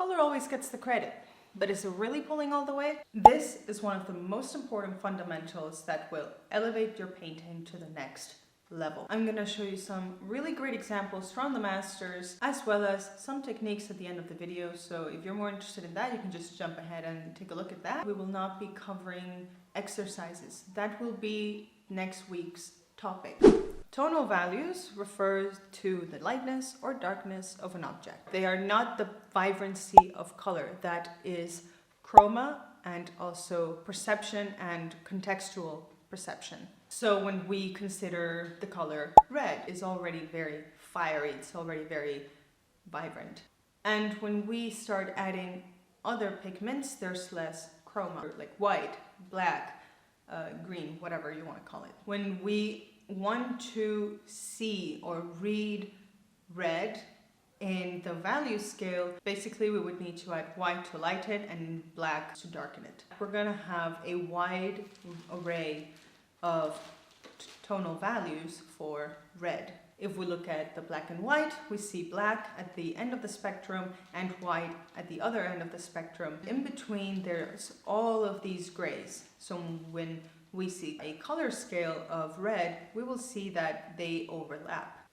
color always gets the credit, but is it really pulling all the way? This is one of the most important fundamentals that will elevate your painting to the next level. I'm going to show you some really great examples from the masters, as well as some techniques at the end of the video. So if you're more interested in that, you can just jump ahead and take a look at that. We will not be covering exercises. That will be next week's topic. Tonal values refers to the lightness or darkness of an object. They are not the vibrancy of color. That is chroma and also perception and contextual perception. So when we consider the color red, it's already very fiery, it's already very vibrant. And when we start adding other pigments, there's less chroma, like white, black, green, whatever you want to call it. When we want to see or read red in the value scale, basically we would need to add white to light it and black to darken it. We're going to have a wide array of tonal values for red. If we look at the black and white, we see black at the end of the spectrum and white at the other end of the spectrum. In between, there's all of these grays. So when we see a color scale of red, we will see that they overlap.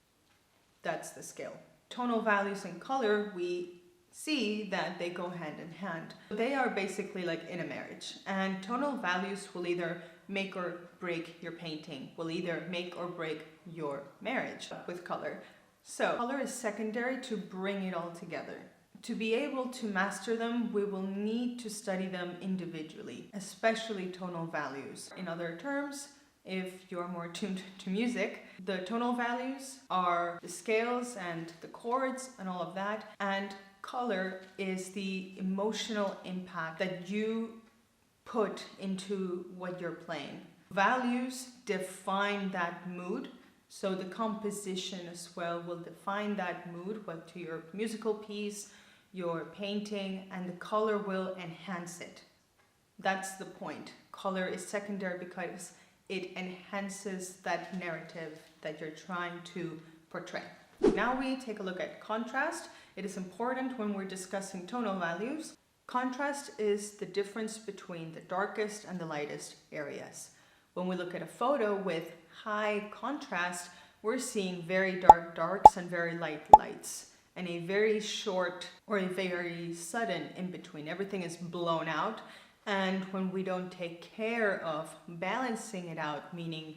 That's the scale. Tonal values and color, we see that they go hand in hand. They are basically like in a marriage, and tonal values will either make or break your painting, will either make or break your marriage with color. So color is secondary to bring it all together. To be able to master them, we will need to study them individually, especially tonal values. In other terms, if you're more tuned to music, the tonal values are the scales and the chords and all of that, and color is the emotional impact that you put into what you're playing. Values define that mood, so the composition as well will define that mood, what to your musical piece, your painting, and the color will enhance it. That's the point. Color is secondary because it enhances that narrative that you're trying to portray. Now we take a look at contrast. It is important when we're discussing tonal values. Contrast is the difference between the darkest and the lightest areas. When we look at a photo with high contrast, we're seeing very dark darks and very light lights, and a very short or a very sudden in between. Everything is blown out, and when we don't take care of balancing it out, meaning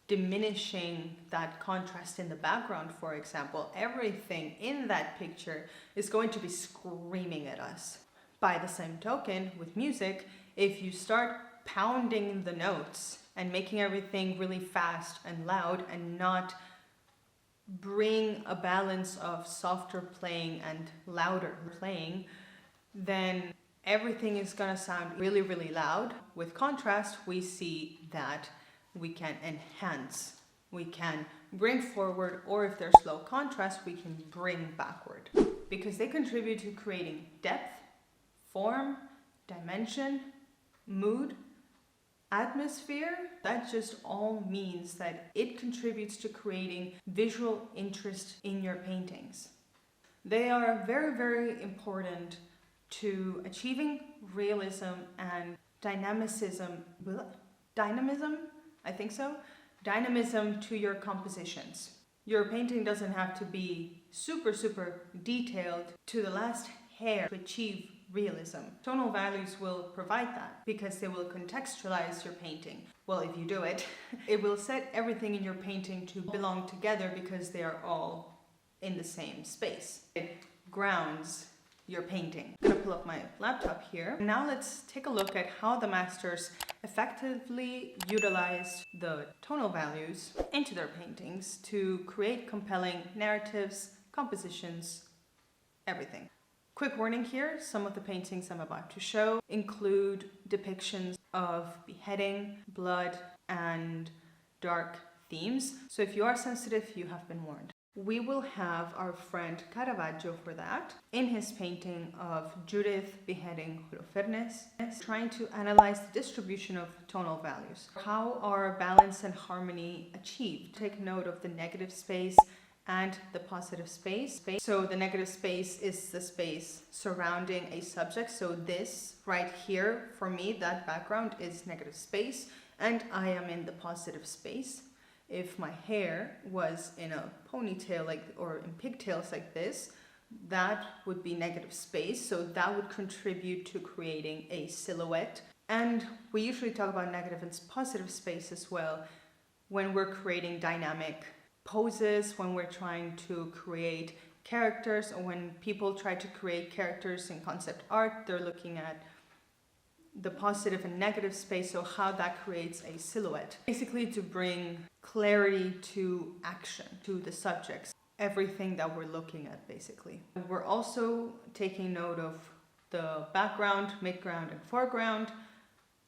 diminishing that contrast in the background, for example, everything in that picture is going to be screaming at us. By the same token, with music, if you start pounding the notes and making everything really fast and loud and not bring a balance of softer playing and louder playing, then everything is gonna sound really, really loud. With contrast, we see that we can enhance, we can bring forward, or if there's low contrast, we can bring backward, because they contribute to creating depth, form, dimension, mood, atmosphere. That just all means that it contributes to creating visual interest in your paintings. They are very, very important to achieving realism and dynamism, I think so, dynamism to your compositions. Your painting doesn't have to be super, super detailed to the last hair to achieve realism. Tonal values will provide that because they will contextualize your painting. Well, if you do it, it will set everything in your painting to belong together because they are all in the same space. It grounds your painting. I'm gonna pull up my laptop here. Now let's take a look at how the masters effectively utilized the tonal values into their paintings to create compelling narratives, compositions, everything. Quick warning here, some of the paintings I'm about to show include depictions of beheading, blood, and dark themes. So if you are sensitive, you have been warned. We will have our friend Caravaggio for that in his painting of Judith beheading Holofernes, trying to analyze the distribution of tonal values. How are balance and harmony achieved? Take note of the negative space and the positive space. So the negative space is the space surrounding a subject. So this right here, for me, that background is negative space, and I am in the positive space. If my hair was in a ponytail or in pigtails like this, that would be negative space. So that would contribute to creating a silhouette. And we usually talk about negative and positive space as well when we're creating dynamic poses, when we're trying to create characters, or when people try to create characters in concept art, they're looking at the positive and negative space, so how that creates a silhouette. Basically to bring clarity to action, to the subjects, everything that we're looking at basically. We're also taking note of the background, midground, and foreground.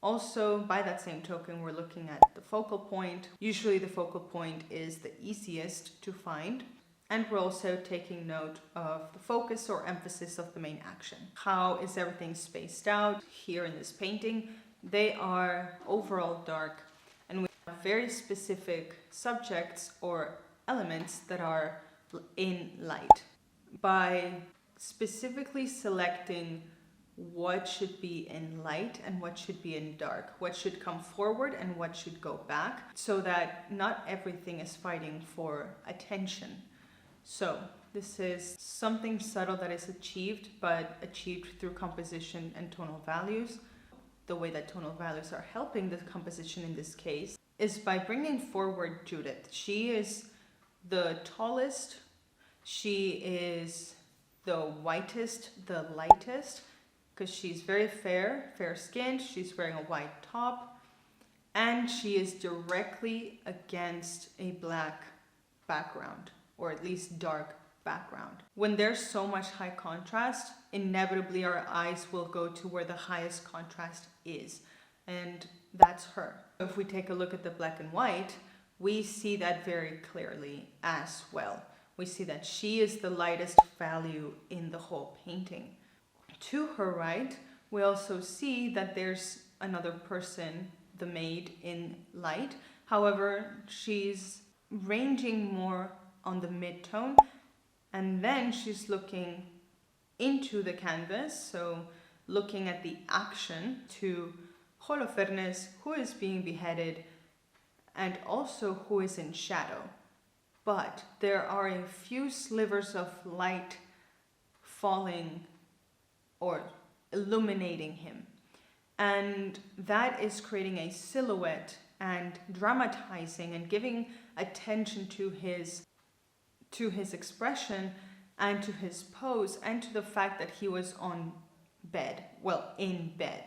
Also, by that same token, we're looking at the focal point. Usually the focal point is the easiest to find. And we're also taking note of the focus or emphasis of the main action. How is everything spaced out? Here in this painting, they are overall dark, and we have very specific subjects or elements that are in light. By specifically selecting what should be in light and what should be in dark, what should come forward and what should go back, so that not everything is fighting for attention. So this is something subtle that is achieved, but achieved through composition and tonal values. The way that tonal values are helping the composition in this case is by bringing forward Judith. She is the tallest, she is the whitest, the lightest, because she's very fair-skinned, she's wearing a white top, and she is directly against a black background, or at least dark background. When there's so much high contrast, inevitably our eyes will go to where the highest contrast is, and that's her. If we take a look at the black and white, we see that very clearly as well. We see that she is the lightest value in the whole painting. To her right, we also see that there's another person, the maid, in light. However, she's ranging more on the mid-tone, and then she's looking into the canvas, so looking at the action to Holofernes, who is being beheaded, and also who is in shadow. But there are a few slivers of light falling or illuminating him, and that is creating a silhouette and dramatizing and giving attention to his expression and to his pose and to the fact that he was in bed,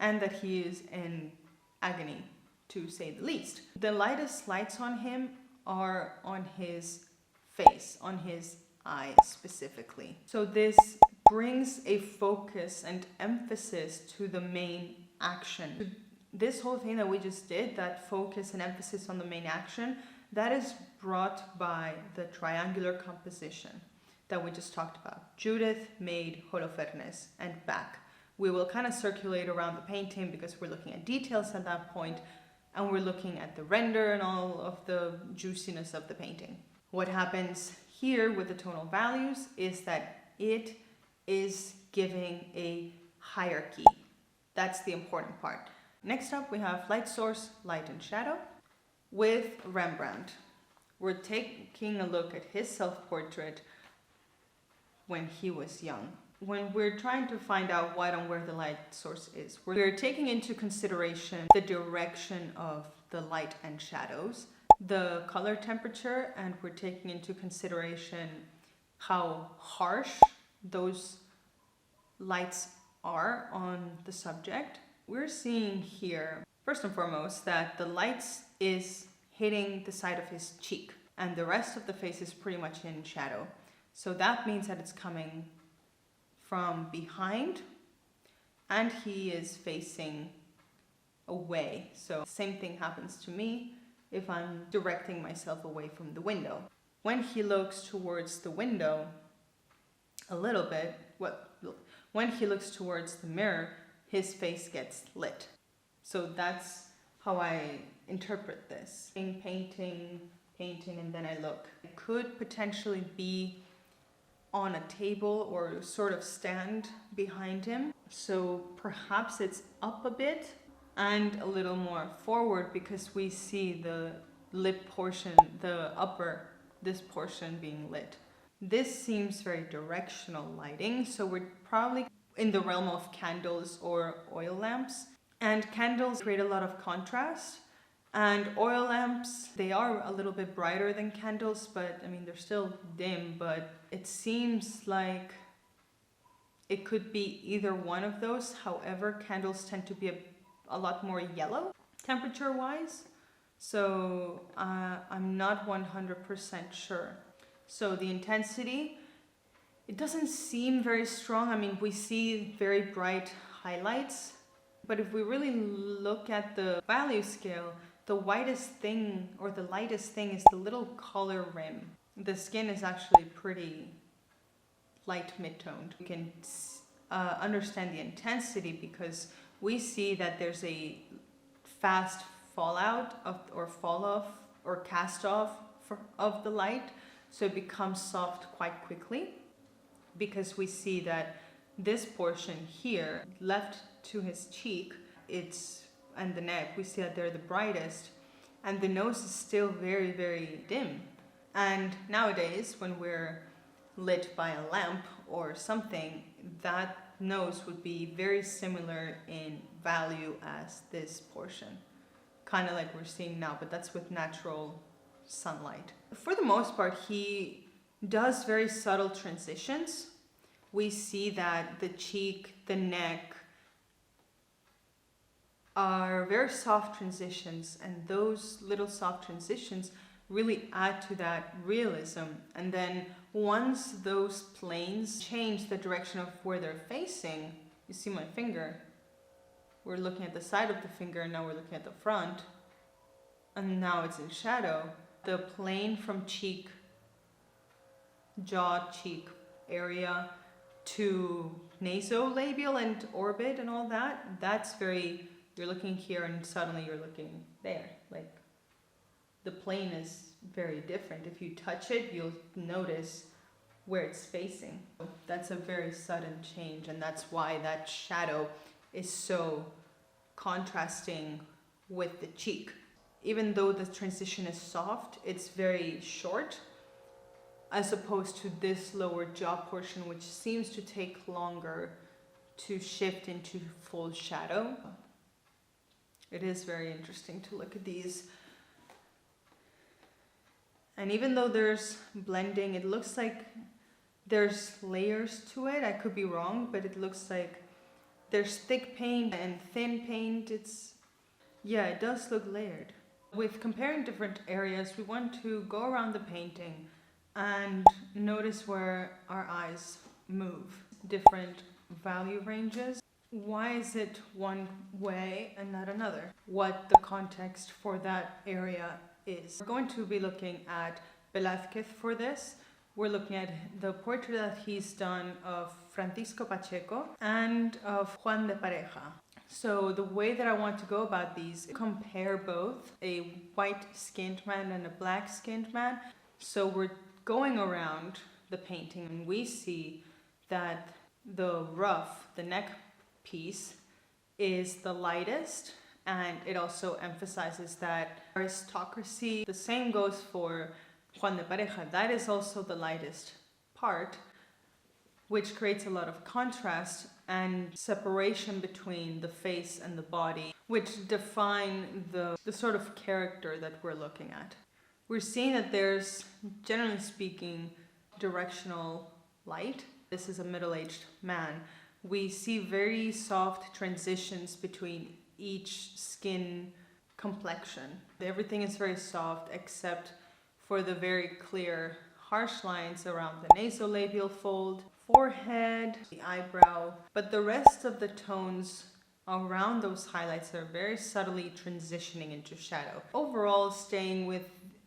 and that he is in agony, to say the least. The lightest lights on him are on his face, on his eyes specifically. So this brings a focus and emphasis to the main action. This whole thing that we just did, that focus and emphasis on the main action, that is brought by the triangular composition that we just talked about. Judith, maid, Holofernes, and back. We will kind of circulate around the painting because we're looking at details at that point, and we're looking at the render and all of the juiciness of the painting. What happens here with the tonal values is that it is giving a hierarchy. That's the important part. Next up, we have light source, light and shadow. With Rembrandt, we're taking a look at his self-portrait when he was young. When we're trying to find out what and where the light source is, we're taking into consideration the direction of the light and shadows, the color temperature, and we're taking into consideration how harsh those lights are on the subject. We're seeing here, first and foremost, that the lights is hitting the side of his cheek, and the rest of the face is pretty much in shadow. So that means that it's coming from behind, and he is facing away. So same thing happens to me if I'm directing myself away from the window. When he looks towards the window a little bit, when he looks towards the mirror, his face gets lit. So that's how I interpret this. In painting painting and then I look. It could potentially be on a table or sort of stand behind him. So perhaps it's up a bit and a little more forward because we see the lit portion, the upper, this portion being lit. This seems very directional lighting, so we're probably in the realm of candles or oil lamps. And candles create a lot of contrast, and oil lamps, they are a little bit brighter than candles, but I mean, they're still dim, but it seems like it could be either one of those. However, candles tend to be a lot more yellow temperature-wise, so I'm not 100% sure. So the intensity, it doesn't seem very strong. I mean, we see very bright highlights, but if we really look at the value scale, the whitest thing or the lightest thing is the little color rim. The skin is actually pretty light mid-toned. You can understand the intensity because we see that there's a fast fallout of, or fall off or cast off of the light. So it becomes soft quite quickly because we see that this portion here, left to his cheek, and the neck, we see that they're the brightest, and the nose is still very, very dim. And nowadays, when we're lit by a lamp or something, that nose would be very similar in value as this portion. Kind of like we're seeing now, but that's with natural sunlight. For the most part, he does very subtle transitions. We see that the cheek, the neck are very soft transitions, and those little soft transitions really add to that realism. And then once those planes change the direction of where they're facing, you see my finger, we're looking at the side of the finger, and now we're looking at the front, and now it's in shadow. The plane from cheek, jaw, cheek area to nasolabial and orbit and all that, that's very, you're looking here and suddenly you're looking there. Like, the plane is very different. If you touch it, you'll notice where it's facing. That's a very sudden change, and that's why that shadow is so contrasting with the cheek. Even though the transition is soft, it's very short, as opposed to this lower jaw portion, which seems to take longer to shift into full shadow. It is very interesting to look at these. And even though there's blending, it looks like there's layers to it. I could be wrong, but it looks like there's thick paint and thin paint. Yeah, it does look layered. With comparing different areas, we want to go around the painting and notice where our eyes move. Different value ranges. Why is it one way and not another? What the context for that area is. We're going to be looking at Velazquez for this. We're looking at the portrait that he's done of Francisco Pacheco and of Juan de Pareja. So the way that I want to go about these, compare both a white-skinned man and a black-skinned man. So we're going around the painting and we see that the ruff, the neck piece, is the lightest, and it also emphasizes that aristocracy. The same goes for Juan de Pareja. That is also the lightest part, which creates a lot of contrast and separation between the face and the body, which define the sort of character that we're looking at. We're seeing that there's, generally speaking, directional light. This is a middle-aged man. We see very soft transitions between each skin complexion. Everything is very soft except for the very clear, harsh lines around the nasolabial fold, forehead, the eyebrow. But the rest of the tones around those highlights are very subtly transitioning into shadow. Overall, staying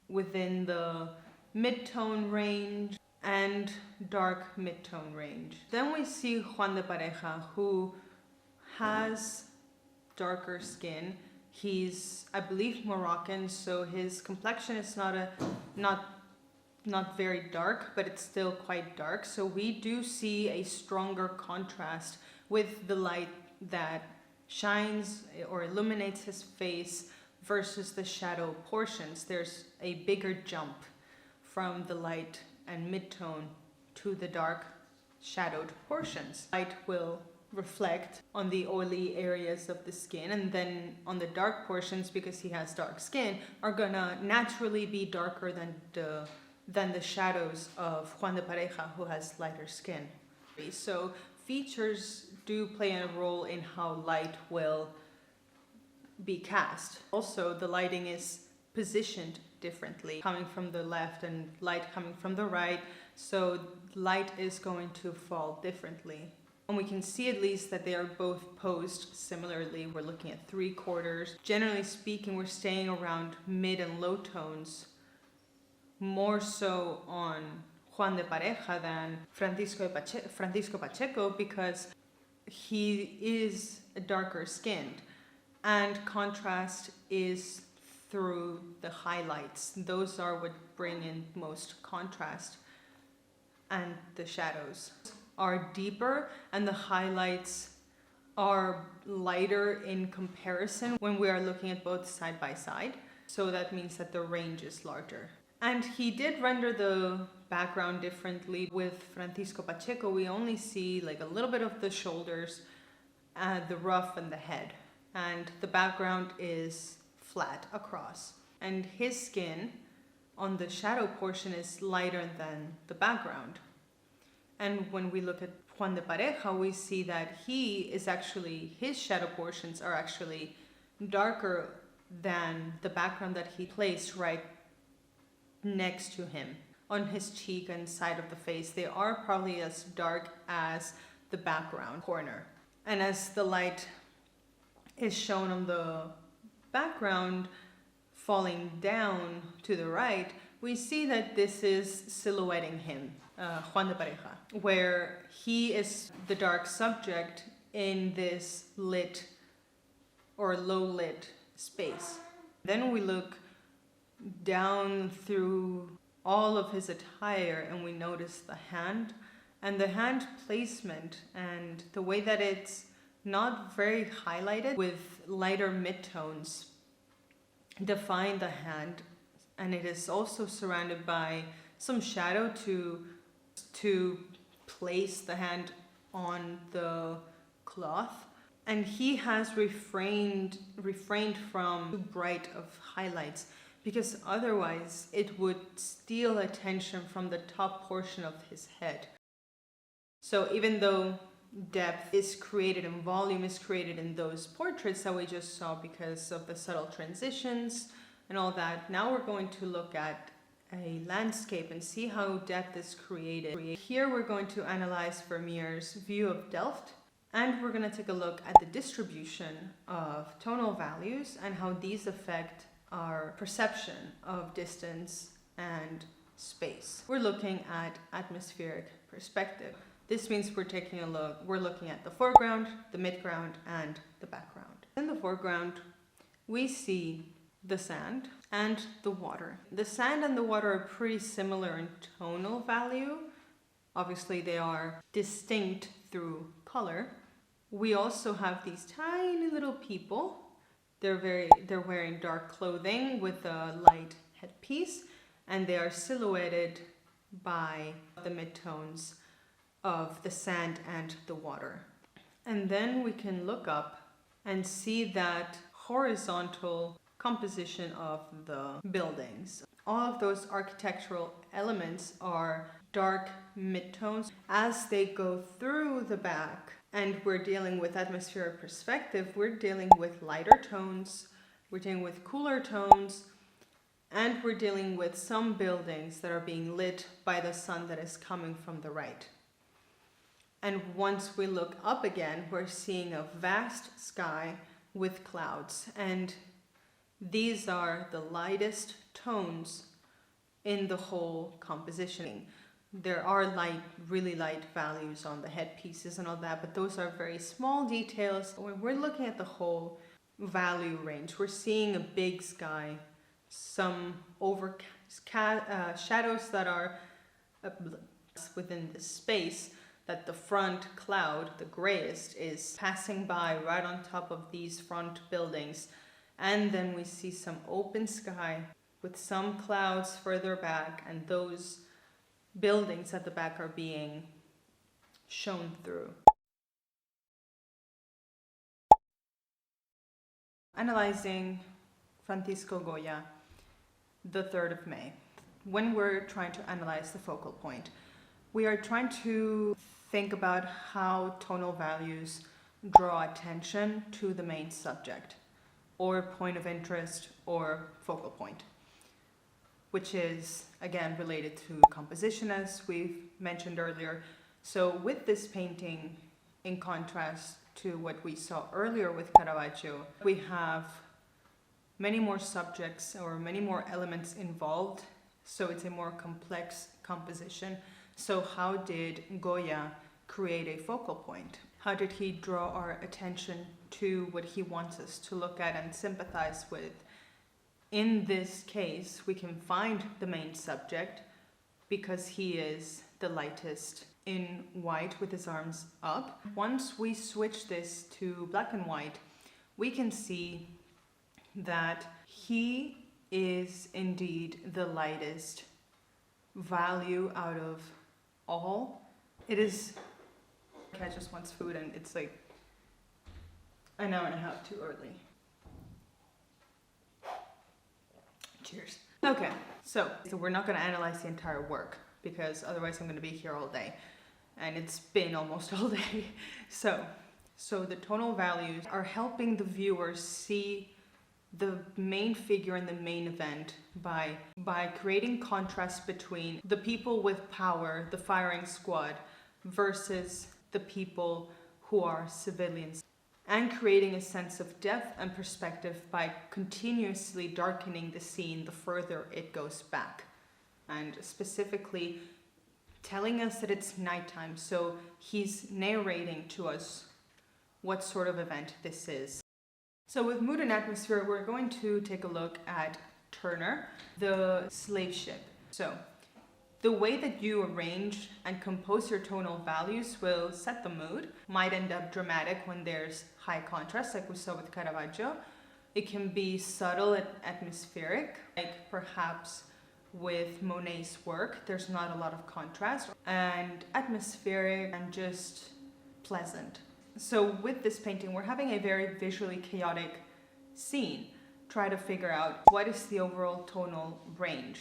within the mid-tone range and dark mid-tone range. Then we see Juan de Pareja, who has darker skin He's, I believe, Moroccan, so his complexion is not very dark, but it's still quite dark. So we do see a stronger contrast with the light that shines or illuminates his face versus the shadow portions. There's a bigger jump from the light and mid-tone to the dark shadowed portions. Light will reflect on the oily areas of the skin, and then on the dark portions, because he has dark skin, are gonna naturally be darker than the shadows of Juan de Pareja, who has lighter skin. So features do play a role in how light will be cast. Also, the lighting is positioned differently, coming from the left and light coming from the right, so light is going to fall differently. And we can see at least that they are both posed similarly. We're looking at 3/4. Generally speaking, we're staying around mid and low tones, more so on Juan de Pareja than Francisco Pacheco, because he is darker skinned, and contrast is through the highlights. Those are what bring in most contrast, and the shadows are deeper and the highlights are lighter in comparison when we are looking at both side by side. So that means that the range is larger. And he did render the background differently. With Francisco Pacheco, we only see like a little bit of the shoulders, the ruff and the head, and the background is flat across. And his skin on the shadow portion is lighter than the background. And when we look at Juan de Pareja, we see that his shadow portions are actually darker than the background that he placed right next to him. On his cheek and side of the face, they are probably as dark as the background corner. And as the light is shown on the background falling down to the right, we see that this is silhouetting him, Juan de Pareja, where he is the dark subject in this lit or low lit space. Then we look down through all of his attire and we notice the hand, and the hand placement and the way that it's not very highlighted with lighter midtones define the hand, and it is also surrounded by some shadow to place the hand on the cloth. And he has refrained from too bright of highlights, because otherwise it would steal attention from the top portion of his head. So even though depth is created and volume is created in those portraits that we just saw because of the subtle transitions and all that, now we're going to look at a landscape and see how depth is created. Here we're going to analyze Vermeer's view of Delft, and we're going to take a look at the distribution of tonal values and how these affect our perception of distance and space. We're looking at atmospheric perspective. This means we're looking at the foreground, the midground, and the background. In the foreground, we see the sand and the water. The sand and the water are pretty similar in tonal value. Obviously, they are distinct through color. We also have these tiny little people. They're wearing dark clothing with a light headpiece, and they are silhouetted by the midtones of the sand and the water. And then we can look up and see that horizontal composition of the buildings. All of those architectural elements are dark midtones. As they go through the back, and we're dealing with atmospheric perspective, we're dealing with lighter tones, we're dealing with cooler tones, and we're dealing with some buildings that are being lit by the sun that is coming from the right. And once we look up again, we're seeing a vast sky with clouds, and these are the lightest tones in the whole composition. There are really light values on the headpieces and all that, but those are very small details. When we're looking at the whole, value range. We're seeing a big sky, some shadows that are within the space, that the front cloud, the grayest, is passing by right on top of these front buildings. And then we see some open sky with some clouds further back, and those buildings at the back are being shown through. Analyzing Francisco Goya, the 3rd of May. When we're trying to analyze the focal point, we are trying to think about how tonal values draw attention to the main subject, or point of interest, or focal point, which is again related to composition, as we've mentioned earlier. So with this painting, in contrast to what we saw earlier with Caravaggio, we have many more subjects or many more elements involved, so it's a more complex composition. So how did Goya create a focal point? How did he draw our attention to what he wants us to look at and sympathize with? In this case, we can find the main subject because he is the lightest in white with his arms up. Once we switch this to black and white, we can see that he is indeed the lightest value out of all. It is, cat just wants food and it's like an hour and a half too early. Cheers. Okay, so we're not going to analyze the entire work because otherwise I'm going to be here all day, and it's been almost all day. So the tonal values are helping the viewers see the main figure in the main event by creating contrast between the people with power, the firing squad, versus the people who are civilians, and creating a sense of depth and perspective by continuously darkening the scene the further it goes back, and specifically telling us that it's nighttime, so he's narrating to us what sort of event this is. So with mood and atmosphere, we're going to take a look at Turner, the slave ship. So the way that you arrange and compose your tonal values will set the mood. Might end up dramatic when there's high contrast, like we saw with Caravaggio. It can be subtle and atmospheric, like perhaps with Monet's work, there's not a lot of contrast, and atmospheric and just pleasant. So with this painting, we're having a very visually chaotic scene. Try to figure out what is the overall tonal range.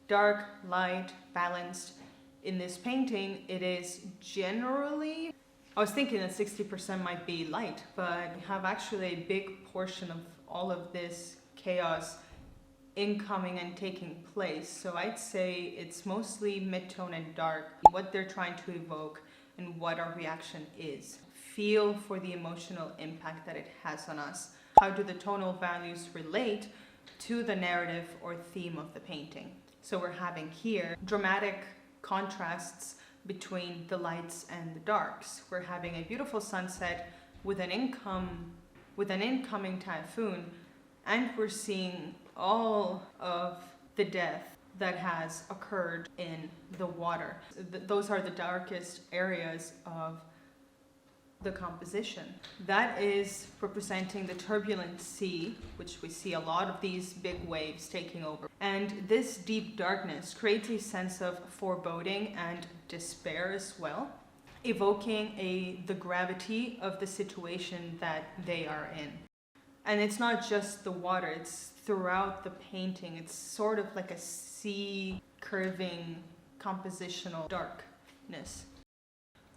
Dark, light, balanced. In this painting, it is generally, I was thinking that 60% might be light, but we have actually a big portion of all of this chaos incoming and taking place. So I'd say it's mostly mid-tone and dark, what they're trying to evoke and what our reaction is. Feel for the emotional impact that it has on us. How do the tonal values relate to the narrative or theme of the painting? So we're having here dramatic contrasts between the lights and the darks. We're having a beautiful sunset with an incoming typhoon, and we're seeing all of the death that has occurred in the water. Those are the darkest areas of the composition. That is representing the turbulent sea, which we see a lot of these big waves taking over. And this deep darkness creates a sense of foreboding and despair as well, evoking the gravity of the situation that they are in. And it's not just the water, it's throughout the painting. It's sort of like a sea curving compositional darkness.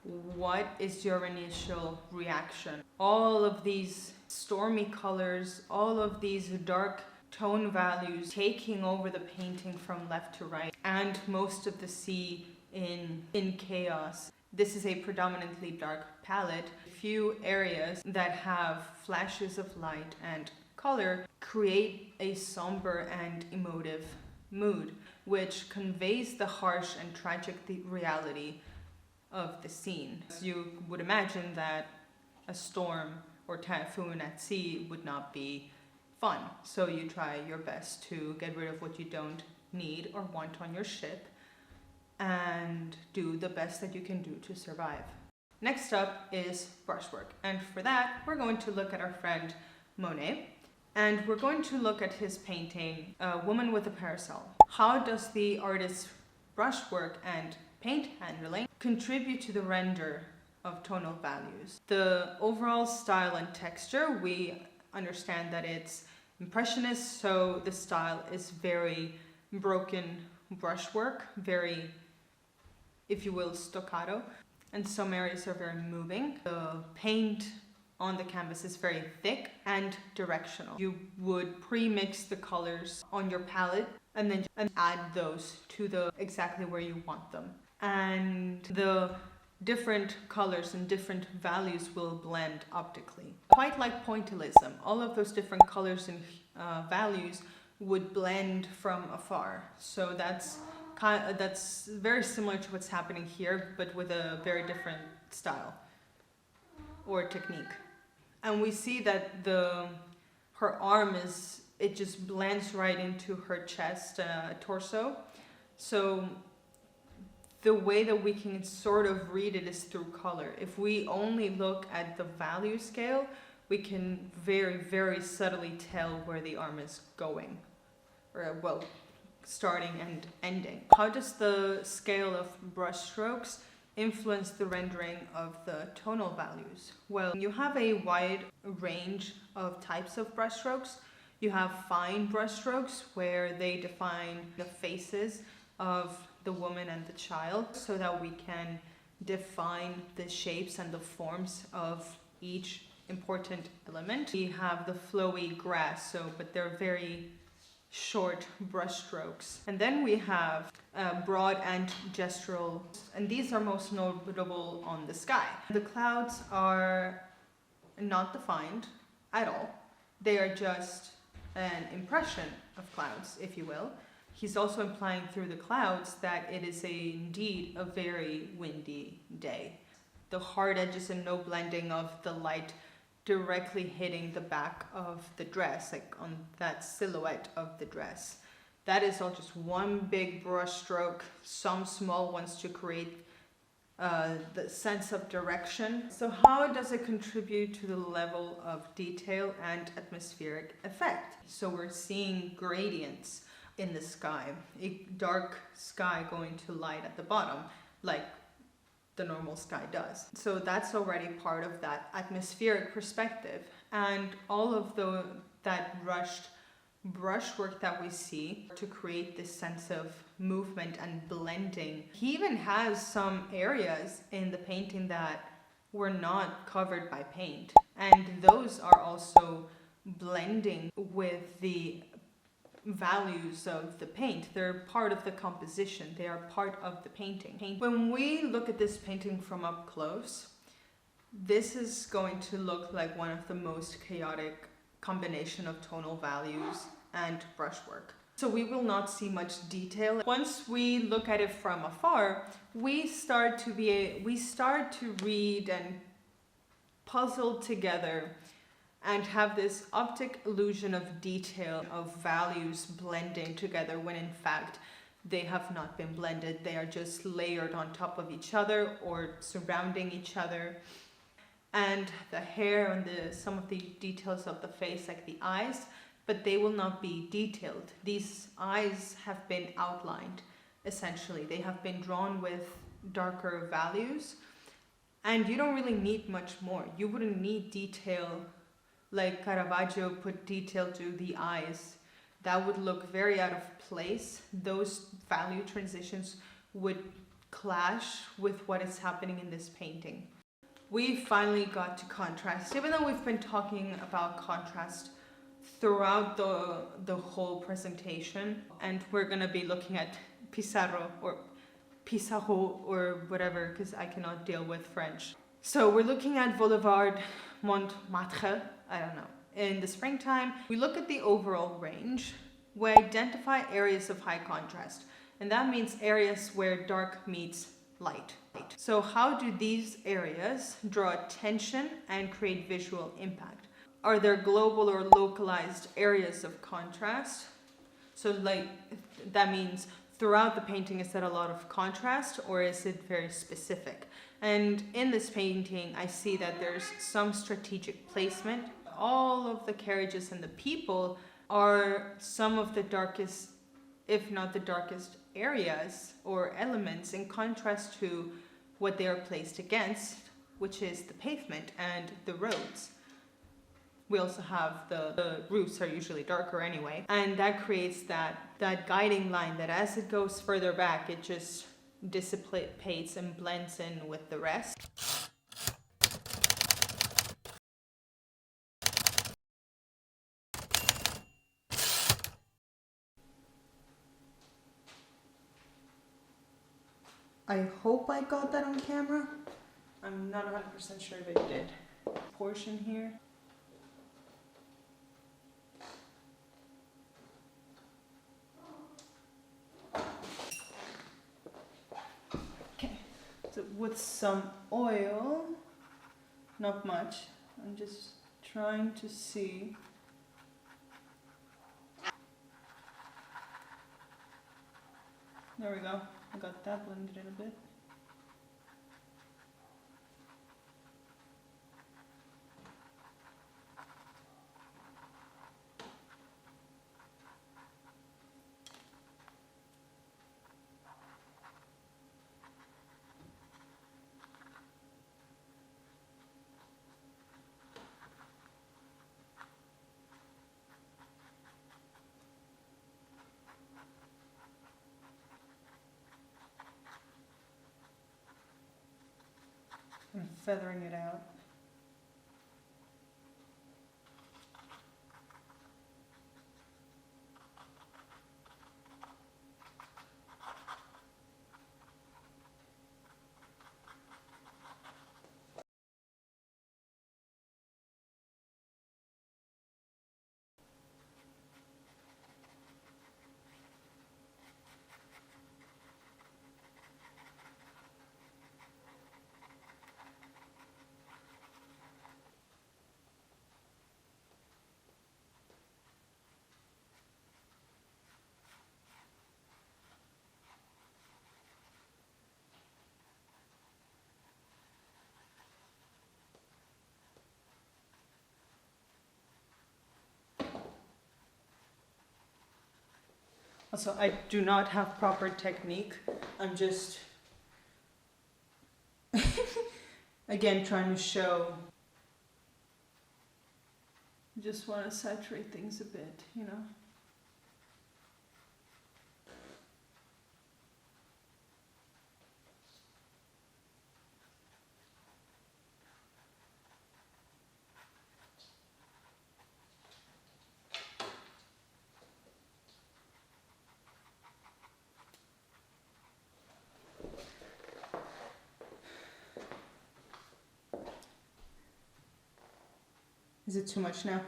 What is your initial reaction? All of these stormy colors, all of these dark tone values taking over the painting from left to right, and most of the sea in chaos. This is a predominantly dark palette. A few areas that have flashes of light and color create a somber and emotive mood, which conveys the harsh and tragic reality of the scene. You would imagine that a storm or typhoon at sea would not be fun. So you try your best to get rid of what you don't need or want on your ship and do the best that you can do to survive. Next up is brushwork, and for that we're going to look at our friend Monet, and we're going to look at his painting, A Woman with a Parasol. How does the artist's brushwork and paint handling contribute to the render of tonal values? The overall style and texture, we understand that it's impressionist, so the style is very broken brushwork, very, if you will, staccato, and some areas are very moving. The paint on the canvas is very thick and directional. You would pre-mix the colors on your palette and then add those to the exactly where you want them. And the different colors and different values will blend optically. Quite like pointillism, all of those different colors and values would blend from afar. So that's very similar to what's happening here, but with a very different style or technique. And we see that her arm it just blends right into her chest, torso. So the way that we can sort of read it is through color. If we only look at the value scale, we can very, very subtly tell where the arm is going, or well, starting and ending. How does the scale of brush strokes influence the rendering of the tonal values? Well, you have a wide range of types of brush strokes. You have fine brush strokes where they define the faces of the woman and the child so that we can define the shapes and the forms of each important element. We have the flowy grass, but they're very short brush strokes. And then we have broad and gestural, and these are most notable on the sky. The clouds are not defined at all. They are just an impression of clouds, if you will. He's also implying through the clouds that it is indeed a very windy day. The hard edges and no blending of the light directly hitting the back of the dress, like on that silhouette of the dress. That is all just one big brush stroke, some small ones to create the sense of direction. So how does it contribute to the level of detail and atmospheric effect? So we're seeing gradients in the sky, a dark sky going to light at the bottom, like the normal sky does. So that's already part of that atmospheric perspective. And all of that rushed brushwork that we see to create this sense of movement and blending. He even has some areas in the painting that were not covered by paint, and those are also blending with the values of the paint. They're part of the composition. They are part of the painting. When we look at this painting from up close, this is going to look like one of the most chaotic combination of tonal values and brushwork. So we will not see much detail. Once we look at it from afar, we start to read and puzzle together and have this optic illusion of detail, of values blending together, when in fact they have not been blended. They are just layered on top of each other or surrounding each other. And the hair and some of the details of the face, like the eyes, but they will not be detailed. These eyes have been outlined, essentially. They have been drawn with darker values, and you don't really need much more. You wouldn't need detail like Caravaggio put detail to the eyes. That would look very out of place. Those value transitions would clash with what is happening in this painting. We finally got to contrast. Even though we've been talking about contrast throughout the whole presentation, and we're gonna be looking at Pissarro or whatever, because I cannot deal with French. So we're looking at Boulevard Montmartre, I don't know. In the springtime, we look at the overall range. We identify areas of high contrast, and that means areas where dark meets light. So how do these areas draw attention and create visual impact? Are there global or localized areas of contrast? So like that means throughout the painting, is that a lot of contrast or is it very specific? And in this painting, I see that there's some strategic placement. All of the carriages and the people are some of the darkest, if not the darkest areas or elements in contrast to what they are placed against, which is the pavement and the roads. We also have the roofs are usually darker anyway, and that creates that guiding line that as it goes further back, it just dissipates and blends in with the rest. I hope I got that on camera. I'm not 100% sure if it did. Portion here. Okay, so with some oil, not much. I'm just trying to see. There we go. I got that blended in a bit. I'm feathering it out. Also, I do not have proper technique. I'm just, again, trying to show. Just want to saturate things a bit, you know. Is it too much now?